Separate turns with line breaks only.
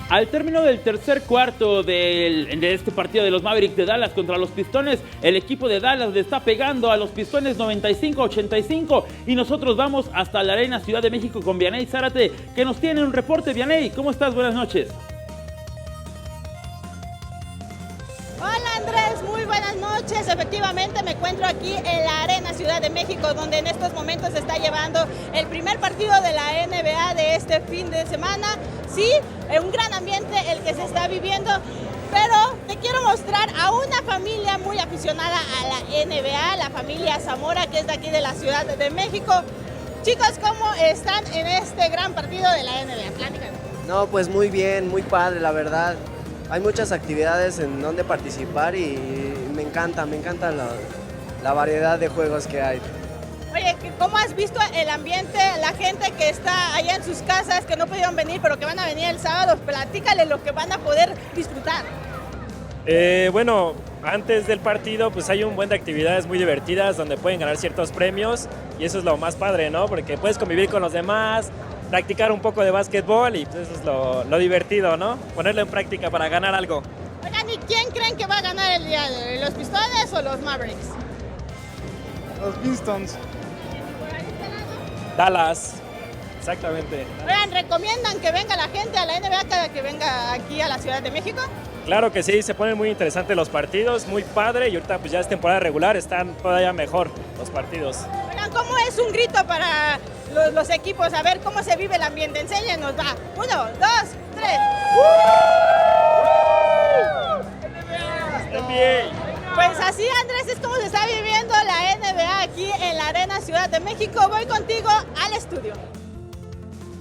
Al término del tercer cuarto de este partido de los Mavericks de Dallas contra los Pistones, el equipo de Dallas le está pegando a los Pistones 95-85 y nosotros vamos hasta la Arena Ciudad de México con Vianey Zárate, que nos tiene un reporte. Vianey, ¿cómo estás? Buenas noches.
Hola Andrés, muy buenas noches. Efectivamente me encuentro aquí en la Arena Ciudad de México, donde en estos momentos se está llevando el primer partido de la NBA de este fin de semana. Sí, un gran ambiente el que se está viviendo, pero te quiero mostrar a una familia muy aficionada a la NBA, la familia Zamora, que es de aquí de la Ciudad de México. Chicos, ¿cómo están en este gran partido de la NBA? Platícanos.
No, pues muy bien, muy padre, la verdad. Hay muchas actividades en donde participar y me encanta la variedad de juegos que hay.
Oye, ¿cómo has visto el ambiente, la gente que está allá en sus casas, que no pudieron venir, pero que van a venir el sábado? Platícale lo que van a poder disfrutar.
Bueno, antes del partido pues hay un buen de actividades muy divertidas donde pueden ganar ciertos premios y eso es lo más padre, ¿no? Porque puedes convivir con los demás, practicar un poco de básquetbol y pues eso es lo divertido, ¿no? Ponerlo en práctica para ganar algo.
Oigan, ¿y quién creen que va a ganar el día de hoy? ¿Los Pistones o los Mavericks?
Los Pistons.
Dallas, exactamente.
Oigan, ¿recomiendan que venga la gente a la NBA cada que venga aquí a la Ciudad de México?
Claro que sí, se ponen muy interesantes los partidos, muy padre y ahorita pues ya es temporada regular, están todavía mejor los partidos.
Oigan, ¿cómo es un grito para los equipos? A ver cómo se vive el ambiente, enséñenos, va. 1, 2, 3.
NBA.
Pues así, Andrés, es como se está viviendo la NBA aquí en la Arena Ciudad de México. Voy contigo al estudio.